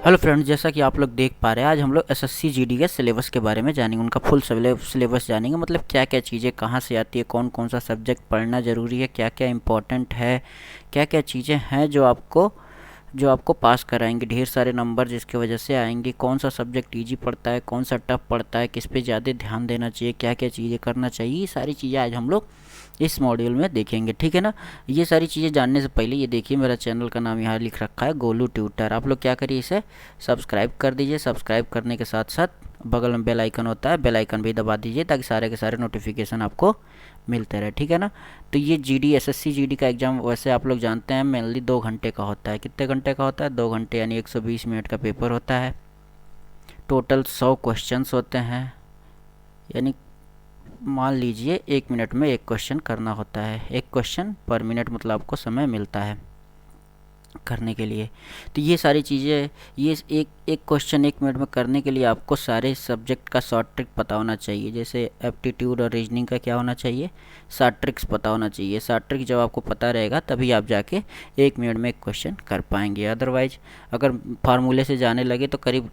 Hello friends, जैसा कि आप लोग देख पा रहे हैं, आज हम लोग एसएससी जीडी के सिलेबस के बारे में जानेंगे। उनका फुल सिलेबस जानेंगे, मतलब क्या क्या चीज़ें कहाँ से आती है, कौन कौन सा सब्जेक्ट पढ़ना ज़रूरी है, क्या क्या इंपॉर्टेंट है, क्या क्या चीज़ें हैं जो आपको पास कराएंगे। ढेर सारे नंबर जिसकी वजह से आएंगे, कौन सा सब्जेक्ट ईजी पड़ता है, कौन सा टफ पड़ता है, किस पे ज़्यादा ध्यान देना चाहिए, क्या क्या चीज़ें करना चाहिए, ये सारी चीज़ें आज हम लोग इस मॉड्यूल में देखेंगे। ठीक है ना। ये सारी चीज़ें जानने से पहले ये देखिए, मेरा चैनल का नाम यहाँ लिख रखा है गोलू ट्यूटर। आप लोग क्या करिए, इसे सब्सक्राइब कर दीजिए। सब्सक्राइब करने के साथ साथ बगल में बेल आइकन होता है, बेल आइकन भी दबा दीजिए ताकि सारे के सारे नोटिफिकेशन आपको मिलते रहे। ठीक है ना। तो ये जीडी एसएससी जीडी का एग्ज़ाम वैसे आप लोग जानते हैं मेनली 2 घंटे का होता है। कितने घंटे का होता है? 2 घंटे, यानी 120 मिनट का पेपर होता है। टोटल 100 क्वेश्चंस होते हैं, यानी मान लीजिए 1 मिनट में एक क्वेश्चन करना होता है। एक क्वेश्चन पर मिनट, मतलब आपको समय मिलता है करने के लिए। तो ये सारी चीज़ें, ये एक एक क्वेश्चन 1 मिनट में करने के लिए आपको सारे सब्जेक्ट का शॉर्ट ट्रिक पता होना चाहिए। जैसे एप्टीट्यूड और रीजनिंग का क्या होना चाहिए, शॉर्ट ट्रिक्स पता होना चाहिए। शॉर्ट ट्रिक जब आपको पता रहेगा तभी आप जाके 1 मिनट में एक क्वेश्चन कर पाएंगे। अदरवाइज अगर फार्मूले से जाने लगे तो करीब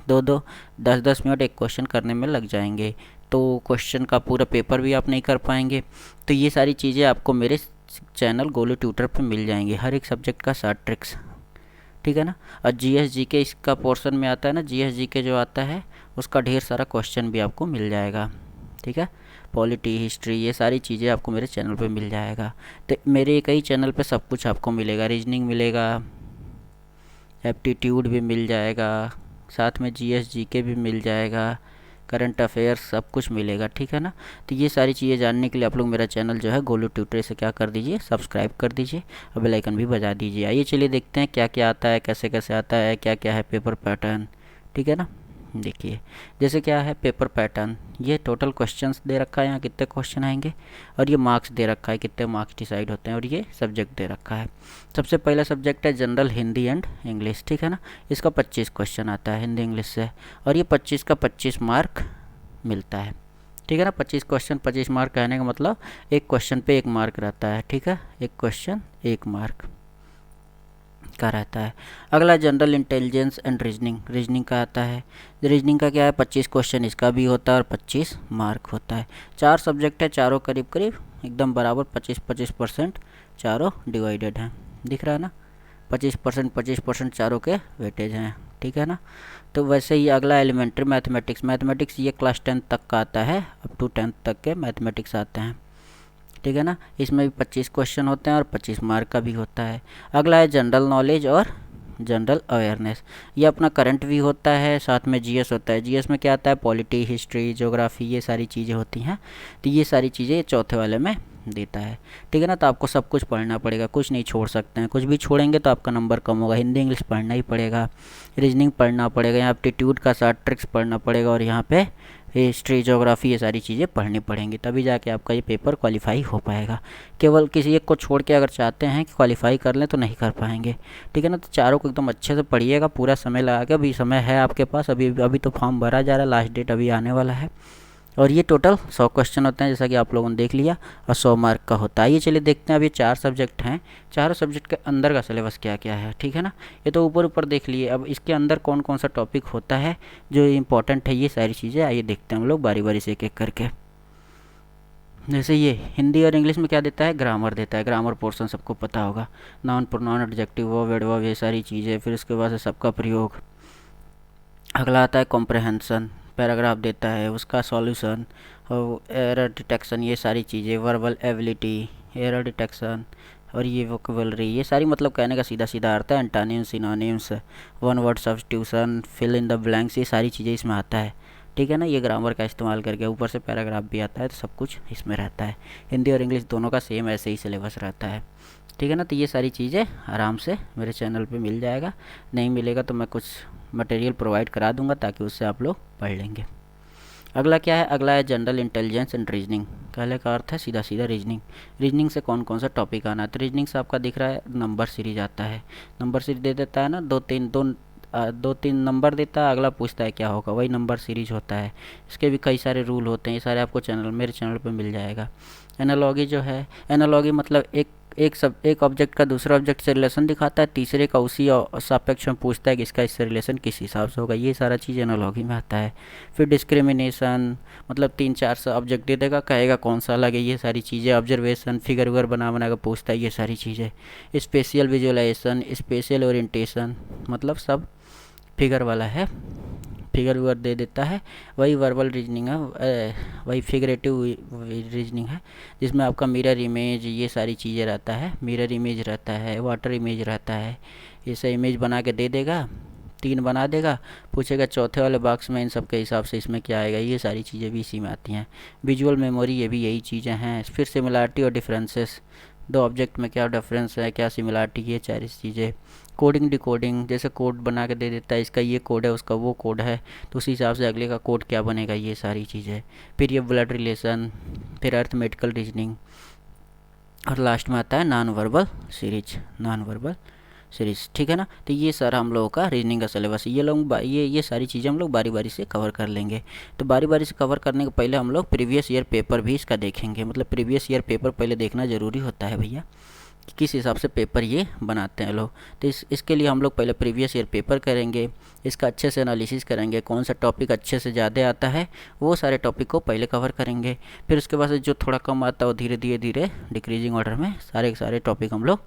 2-2, 10-10 मिनट एक क्वेश्चन करने में लग जाएंगे, तो क्वेश्चन का पूरा पेपर भी आप नहीं कर पाएंगे। तो ये सारी चीज़ें आपको मेरे चैनल गोलू ट्यूटर पे मिल जाएंगी, हर एक सब्जेक्ट का शॉर्ट ट्रिक्स। ठीक है ना। और जीएस जीके इसका पोर्शन में आता है ना, जीएस जीके जो आता है उसका ढेर सारा क्वेश्चन भी आपको मिल जाएगा। ठीक है। पॉलिटी, हिस्ट्री, ये सारी चीज़ें आपको मेरे चैनल पे मिल जाएगा। तो मेरे एक ही चैनल पे सब कुछ आपको मिलेगा। रीजनिंग मिलेगा, एप्टीट्यूड भी मिल जाएगा, साथ में जीएस जीके भी मिल जाएगा, करंट अफेयर्स, सब कुछ मिलेगा। ठीक है ना। तो ये सारी चीज़ें जानने के लिए आप लोग मेरा चैनल जो है गोलू ट्यूटर से क्या कर दीजिए, सब्सक्राइब कर दीजिए और बेल आइकन भी बजा दीजिए। आइए चलिए देखते हैं क्या क्या आता है, कैसे कैसे आता है, क्या क्या है पेपर पैटर्न। ठीक है ना। देखिए, जैसे क्या है पेपर पैटर्न, ये टोटल क्वेश्चंस दे रखा है, यहाँ कितने क्वेश्चन आएंगे, और ये मार्क्स दे रखा है, कितने मार्क्स डिसाइड होते हैं, और ये सब्जेक्ट दे रखा है। सबसे पहला सब्जेक्ट है जनरल हिंदी एंड इंग्लिश। ठीक है ना। इसका 25 क्वेश्चन आता है हिंदी इंग्लिश से, और ये 25 का 25 मार्क मिलता है। ठीक है ना। 25 क्वेश्चन 25 मार्क कहने का मतलब एक क्वेश्चन पे 1 मार्क रहता है। ठीक है। एक क्वेश्चन 1 मार्क का रहता है। अगला general intelligence and reasoning, reasoning का आता है। रीजनिंग का क्या है, 25 क्वेश्चन इसका भी होता है और 25 मार्क होता है। 4 सब्जेक्ट है, चारों करीब करीब एकदम बराबर 25-25% चारों डिवाइडेड हैं। दिख रहा है ना। 25% चारों के वेटेज हैं। ठीक है ना। तो वैसे ही अगला एलिमेंट्री मैथमेटिक्स, मैथमेटिक्स ये क्लास 10 तक का आता है, अप टू 10th तक के मैथमेटिक्स आते हैं। ठीक है ना। इसमें भी 25 क्वेश्चन होते हैं और 25 मार्क का भी होता है। अगला है जनरल नॉलेज और जनरल अवेयरनेस, ये अपना करंट भी होता है, साथ में जीएस होता है। जीएस में क्या आता है, पॉलिटी, हिस्ट्री, ज्योग्राफी, ये सारी चीज़ें होती हैं। तो ये सारी चीज़ें चौथे वाले में देता है। ठीक है ना। तो आपको सब कुछ पढ़ना पड़ेगा, कुछ नहीं छोड़ सकते हैं। कुछ भी छोड़ेंगे तो आपका नंबर कम होगा। हिंदी इंग्लिश पढ़ना ही पड़ेगा, रीजनिंग पढ़ना पड़ेगा, यहाँ एप्टीट्यूड का शॉर्ट ट्रिक्स पढ़ना पड़ेगा, और यहाँ पे हिस्ट्री, ज्योग्राफी, ये सारी चीज़ें पढ़नी पड़ेंगी, तभी जाके आपका ये पेपर क्वालिफाई हो पाएगा। केवल किसी एक को छोड़ के अगर चाहते हैं कि क्वालिफाई कर लें तो नहीं कर पाएंगे। ठीक है ना। तो चारों को एकदम अच्छे से पढ़िएगा, पूरा समय लगा के। अभी समय है आपके पास, अभी अभी तो फॉर्म भरा जा रहा है, लास्ट डेट अभी आने वाला है। और ये टोटल 100 क्वेश्चन होते हैं, जैसा कि आप लोगों ने देख लिया, और 100 मार्क का होता है। ये चलिए देखते हैं, अब ये 4 सब्जेक्ट हैं, चारों सब्जेक्ट के अंदर का सिलेबस क्या क्या है। ठीक है ना। ये तो ऊपर ऊपर देख लिए, अब इसके अंदर कौन कौन सा टॉपिक होता है जो इंपॉर्टेंट है, ये सारी चीज़ें आइए देखते हैं हम लोग बारी बारी से एक एक करके। जैसे ये हिंदी और इंग्लिश में क्या देता है, ग्रामर देता है। ग्रामर पोर्शन सबको पता होगा, noun pronoun adjective verb adverb, ये सारी चीज़ें। फिर उसके बाद से सबका प्रयोग। अगला आता है कॉम्प्रहेंसन, पैराग्राफ देता है, उसका सॉल्यूशन और एरर डिटेक्शन, ये सारी चीज़ें। वर्बल एबिलिटी, एरर डिटेक्शन, और ये वोकेबलरी, ये सारी मतलब कहने का सीधा सीधा अर्थ है। Antonyms, synonyms, one word substitution, fill in the blanks, ये सारी चीज़ें इसमें आता है। ठीक है ना। ये ग्रामर का इस्तेमाल करके ऊपर से पैराग्राफ भी आता है, तो सब कुछ इसमें रहता है। हिंदी और इंग्लिश दोनों का सेम ऐसे ही सिलेबस रहता है। ठीक है ना। तो ये सारी चीज़ें आराम से मेरे चैनल पे मिल जाएगा। नहीं मिलेगा तो मैं कुछ मटेरियल प्रोवाइड करा दूंगा, ताकि उससे आप लोग पढ़ लेंगे। अगला क्या है, अगला है जनरल इंटेलिजेंस एंड रीजनिंग। पहले का अर्थ है सीधा सीधा रीजनिंग। रीजनिंग से कौन कौन सा टॉपिक आना है, तो रीजनिंग से आपका दिख रहा है नंबर सीरीज आता है। नंबर सीरीज दे देता है ना, दो तीन नंबर देता है, अगला पूछता है क्या होगा, वही नंबर सीरीज होता है। इसके भी कई सारे रूल होते हैं, ये सारे आपको मेरे चैनल पे मिल जाएगा। एनालॉगी जो है, एनालॉगी मतलब एक ऑब्जेक्ट का दूसरा ऑब्जेक्ट से रिलेशन दिखाता है, तीसरे का उसी सापेक्ष में पूछता है कि इसका इससे रिलेशन किस हिसाब से होगा। ये सारा चीज़ एनालॉगी में आता है। फिर डिस्क्रिमिनेशन मतलब 3-4 सा ऑब्जेक्ट दे देगा, कहेगा कौन सा अलग है। ये सारी चीज़ें, ऑब्जर्वेशन, फिगर विगर बना बना कर पूछता है, ये सारी चीज़ें। स्पेशियल विजुअलाइजेशन, स्पेशियल ओरिएंटेशन मतलब सब फिगर वाला है, फिगर विगर दे देता है। वही वर्बल रीजनिंग है, वही फिगरेटिव रीजनिंग है, जिसमें आपका मिरर इमेज ये सारी चीज़ें रहता है। मिरर इमेज रहता है, वाटर इमेज रहता है। ये सब इमेज बना के दे देगा, 3 बना देगा, पूछेगा चौथे वाले बॉक्स में इन सब के हिसाब से इसमें क्या आएगा। ये सारी चीज़ें भी इसी में आती हैं। विजुअल मेमोरी, ये भी यही चीज़ें हैं। फिर सिमिलरिटी और डिफरेंसेस, दो ऑब्जेक्ट में क्या डिफरेंस है, क्या सिमिलरिटी, ये सारी चीज़ें। कोडिंग डिकोडिंग, जैसे कोड बना के दे देता है, इसका ये कोड है, उसका वो कोड है, तो उसी हिसाब से अगले का कोड क्या बनेगा, ये सारी चीज़ें। फिर ये ब्लड रिलेशन, फिर अर्थमेटिकल रीजनिंग, और लास्ट में आता है non verbal series, non verbal series. ठीक है ना। तो ये सारा हम लोगों का रीजनिंग का सिलेबस, ये सारी चीज़ें हम लोग बारी बारी से कवर कर लेंगे। तो बारी बारी से कवर करने के पहले हम लोग प्रीवियस ईयर पेपर भी इसका देखेंगे। मतलब प्रीवियस ईयर पेपर पहले देखना ज़रूरी होता है भैया, कि किस हिसाब से पेपर ये बनाते हैं लोग। तो इसके लिए हम लोग पहले प्रीवियस ईयर पेपर करेंगे, इसका अच्छे से एनालिसिस करेंगे, कौन सा टॉपिक अच्छे से ज़्यादा आता है वो सारे टॉपिक को पहले कवर करेंगे। फिर उसके बाद जो थोड़ा कम आता है वो धीरे धीरे धीरे डिक्रीजिंग ऑर्डर में सारे के सारे टॉपिक हम लोग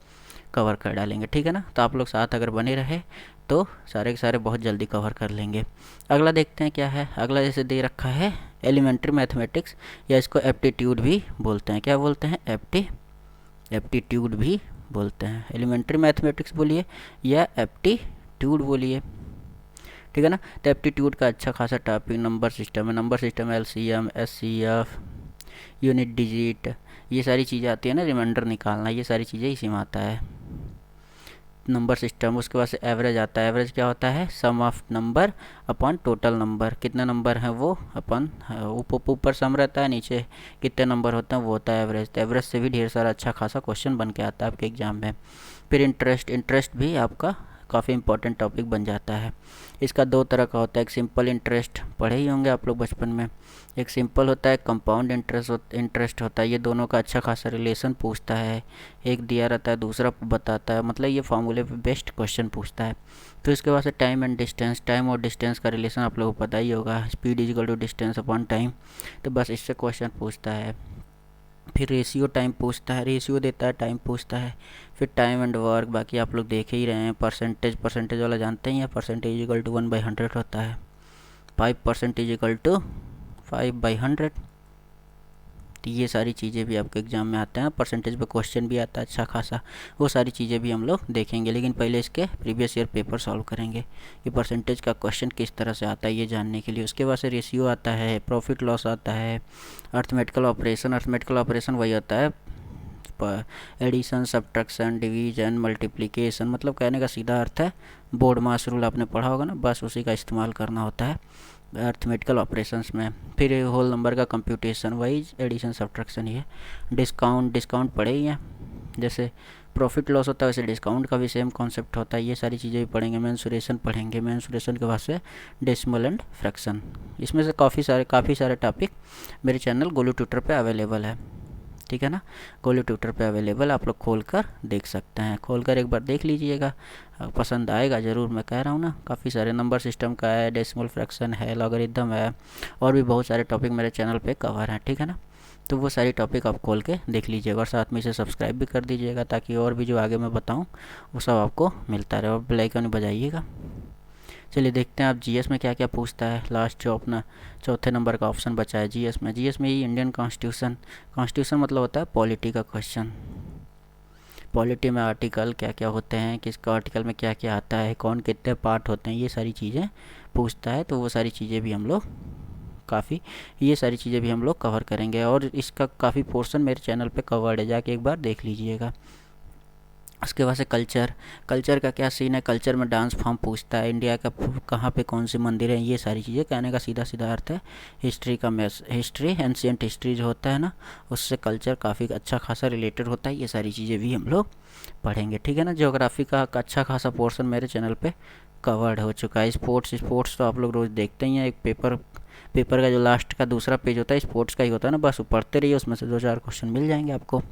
कवर कर डालेंगे। ठीक है ना। तो आप लोग साथ अगर बने रहे तो सारे के सारे बहुत जल्दी कवर कर लेंगे। अगला देखते हैं क्या है। अगला जैसे दे रखा है एलिमेंट्री मैथमेटिक्स, या इसको एप्टीट्यूड भी बोलते हैं। क्या बोलते हैं? एप्टीट्यूड भी बोलते हैं। एलिमेंट्री मैथमेटिक्स बोलिए या एप्टीट्यूड बोलिए। ठीक है ना। तो एप्टीट्यूड का अच्छा खासा टॉपिक नंबर सिस्टम है। नंबर सिस्टम में LCM, SCF, यूनिट डिजिट, ये सारी चीज़ें आती है ना, रिमाइंडर निकालना, ये सारी चीज़ें इसी में आता है नंबर सिस्टम। उसके बाद से एवरेज आता है। एवरेज क्या होता है? Sum of number upon total number, कितने नंबर हैं वो अपन, ऊपर सम रहता है, नीचे कितने नंबर होते हैं वो होता है एवरेज। तो एवरेज से भी ढेर सारा अच्छा खासा क्वेश्चन बन के आता है आपके एग्जाम में। फिर इंटरेस्ट भी आपका काफ़ी इंपॉर्टेंट टॉपिक बन जाता है। इसका 2 तरह का होता है। एक सिंपल इंटरेस्ट, पढ़े ही होंगे आप लोग बचपन में। एक सिंपल होता है, कंपाउंड इंटरेस्ट होता है। ये दोनों का अच्छा खासा रिलेशन पूछता है। एक दिया रहता है, दूसरा बताता है, मतलब ये फॉर्मूले पे बेस्ट क्वेश्चन पूछता है। तो इसके बाद से टाइम एंड डिस्टेंस, टाइम और डिस्टेंस का रिलेशन आप लोगों को पता ही होगा, speed is equal to distance upon time. तो बस इससे क्वेश्चन पूछता है। फिर रेशियो टाइम पूछता है, रेशियो देता है, टाइम पूछता है। फिर टाइम एंड वर्क, बाकी आप लोग देख ही रहे हैं। परसेंटेज वाला जानते हैं, या परसेंटेज इक्वल टू 1/100 होता है। 5% इक्वल टू 5/100। तो ये सारी चीज़ें भी आपके एग्जाम में आते हैं। परसेंटेज पे क्वेश्चन भी आता है अच्छा खासा, वो सारी चीज़ें भी हम लोग देखेंगे। लेकिन पहले इसके प्रीवियस ईयर पेपर सॉल्व करेंगे कि परसेंटेज का क्वेश्चन किस तरह से आता है, ये जानने के लिए। उसके बाद से रेशियो आता है, प्रॉफिट लॉस आता है, अर्थमेटिकल ऑपरेशन वही होता है एडिशन, सब्ट्रैक्शन, डिवीजन, मल्टीप्लिकेशन, मतलब कहने का सीधा अर्थ है बोर्ड मास रूल आपने पढ़ा होगा ना, बस उसी का इस्तेमाल करना होता है अर्थमेटिकल ऑपरेशंस में। फिर होल नंबर का कंप्यूटेशन, वही एडिशन सब्ट्रैक्शन ही है। डिस्काउंट पढ़े ही हैं, जैसे प्रॉफिट लॉस होता है वैसे डिस्काउंट का भी सेम कॉन्सेप्ट होता है। ये सारी चीज़ें भी पढ़ेंगे। मेंसुरेशन पढ़ेंगे, मेंसुरेशन के बाद से डेसिमल एंड फ्रैक्शन। इसमें से काफ़ी सारे टॉपिक मेरे चैनल गोलू ट्यूटर पे अवेलेबल है। ठीक है ना। गोलू ट्यूटर पे अवेलेबल, आप लोग खोल कर देख सकते हैं। खोल कर एक बार देख लीजिएगा, पसंद आएगा ज़रूर। मैं कह रहा हूँ ना, काफ़ी सारे नंबर सिस्टम का है, डेसिमल फ्रैक्शन है, लॉगरिथम है, और भी बहुत सारे टॉपिक मेरे चैनल पे कवर हैं। ठीक है ना। तो वो सारी टॉपिक आप खोल के देख लीजिएगा, और साथ में इसे सब्सक्राइब भी कर दीजिएगा, ताकि और भी जो आगे मैं बताऊँ वो सब आपको मिलता रहे। और बेल आइकन बजाइएगा। चलिए देखते हैं आप जीएस में क्या क्या पूछता है। लास्ट जो अपना चौथे नंबर का ऑप्शन बचा है जीएस में ये इंडियन कॉन्स्टिट्यूशन मतलब होता है पॉलिटी का क्वेश्चन। पॉलिटी में आर्टिकल क्या क्या होते हैं, किसका आर्टिकल में क्या क्या आता है, कौन कितने पार्ट होते हैं, ये सारी चीज़ें पूछता है। तो वो सारी चीज़ें भी हम लोग कवर करेंगे, और इसका काफ़ी पोर्शन मेरे चैनल पे कवर्ड है, जाके एक बार देख लीजिएगा। उसके बाद से कल्चर का क्या सीन है। कल्चर में डांस फॉर्म पूछता है, इंडिया का कहाँ पे कौन सी मंदिर है, ये सारी चीज़ें। कहने का सीधा सीधा अर्थ है हिस्ट्री एंशिएंट हिस्ट्री जो होता है ना, उससे कल्चर काफ़ी अच्छा खासा रिलेटेड होता है। ये सारी चीज़ें भी हम लोग पढ़ेंगे। ठीक है ना। ज्योग्राफी का अच्छा खासा पोर्शन मेरे चैनल पे कवर्ड हो चुका है। स्पोर्ट्स तो आप लोग रोज़ देखते ही हैं, एक पेपर पेपर का जो लास्ट का दूसरा पेज होता है स्पोर्ट्स का ही होता है ना, बस पढ़ते रहिए, उसमें से 2-4 क्वेश्चन मिल जाएंगे आपको।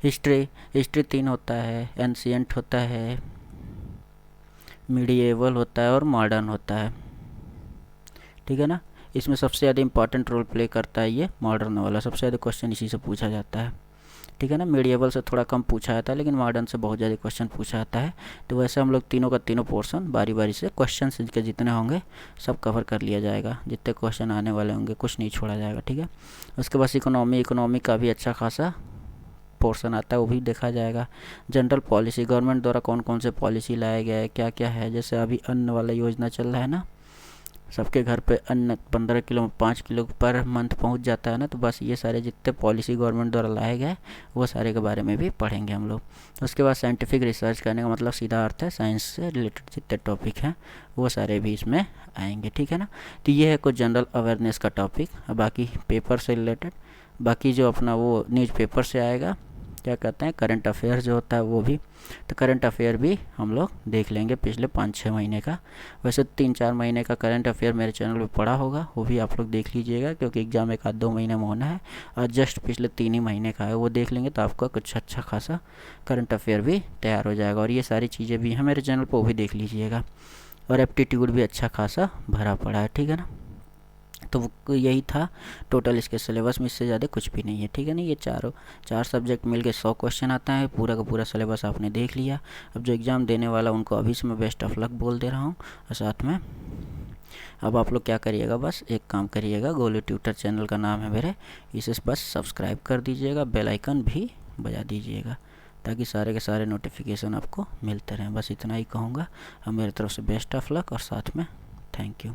हिस्ट्री, हिस्ट्री 3 होता है, एंशिएंट होता है, मीडिएवल होता है और मॉडर्न होता है, ठीक है ना। इसमें सबसे ज़्यादा इंपॉर्टेंट रोल प्ले करता है ये मॉडर्न वाला, सबसे ज़्यादा क्वेश्चन इसी से पूछा जाता है, ठीक है ना। मीडिएवल से थोड़ा कम पूछा जाता है, लेकिन मॉडर्न से बहुत ज़्यादा क्वेश्चन पूछा जाता है। तो वैसे हम लोग तीनों का तीनों पोर्शन बारी बारी से क्वेश्चन के जितने होंगे सब कवर कर लिया जाएगा, जितने क्वेश्चन आने वाले होंगे कुछ नहीं छोड़ा जाएगा, ठीक है। उसके बाद इकोनॉमी का भी अच्छा खासा पोर्शन आता है, वो भी देखा जाएगा। जनरल पॉलिसी, गवर्नमेंट द्वारा कौन कौन से पॉलिसी लाया गया है, क्या क्या है, जैसे अभी अन्न वाला योजना चल रहा है ना, सबके घर पे अन्न 15 किलो 5 किलो पर मंथ पहुंच जाता है ना, तो बस ये सारे जितने पॉलिसी गवर्नमेंट द्वारा लाए गए वो सारे के बारे में भी पढ़ेंगे हम लोग। उसके बाद साइंटिफिक रिसर्च करने का मतलब सीधा अर्थ है साइंस से रिलेटेड जितने टॉपिक हैं वो सारे भी इसमें आएंगे, ठीक है ना। तो ये है कुछ जनरल अवेयरनेस का टॉपिक। बाकी पेपर से रिलेटेड, बाकी जो अपना वो न्यूज़पेपर से आएगा, क्या कहते हैं, करंट अफेयर जो होता है वो भी, तो करंट अफेयर भी हम लोग देख लेंगे पिछले 5-6 महीने का। वैसे 3-4 महीने का करंट अफेयर मेरे चैनल पे पड़ा होगा, वो भी आप लोग देख लीजिएगा, क्योंकि एग्ज़ाम 1-2 महीने में होना है और जस्ट पिछले 3 ही महीने का है, वो देख लेंगे तो आपका कुछ अच्छा खासा करंट अफेयर भी तैयार हो जाएगा। और ये सारी चीज़ें भी हैं मेरे चैनल पर, वो भी देख लीजिएगा। और एप्टीट्यूड भी अच्छा खासा भरा पड़ा है, ठीक है ना। तो यही था टोटल इसके सिलेबस में, इससे ज़्यादा कुछ भी नहीं है, ठीक है ना। ये चार सब्जेक्ट मिलके 100 क्वेश्चन आता है, पूरा का पूरा सिलेबस आपने देख लिया। अब जो एग्ज़ाम देने वाला उनको अभी से मैं बेस्ट ऑफ लक बोल दे रहा हूँ। और साथ में अब आप लोग क्या करिएगा, बस एक काम करिएगा, गोलू ट्यूटर चैनल का नाम है मेरे, इसे बस सब्सक्राइब कर दीजिएगा, बेल आइकन भी बजा दीजिएगा, ताकि सारे के सारे नोटिफिकेशन आपको मिलते रहें। बस इतना ही कहूँगा। अब मेरी तरफ से बेस्ट ऑफ लक और साथ में थैंक यू।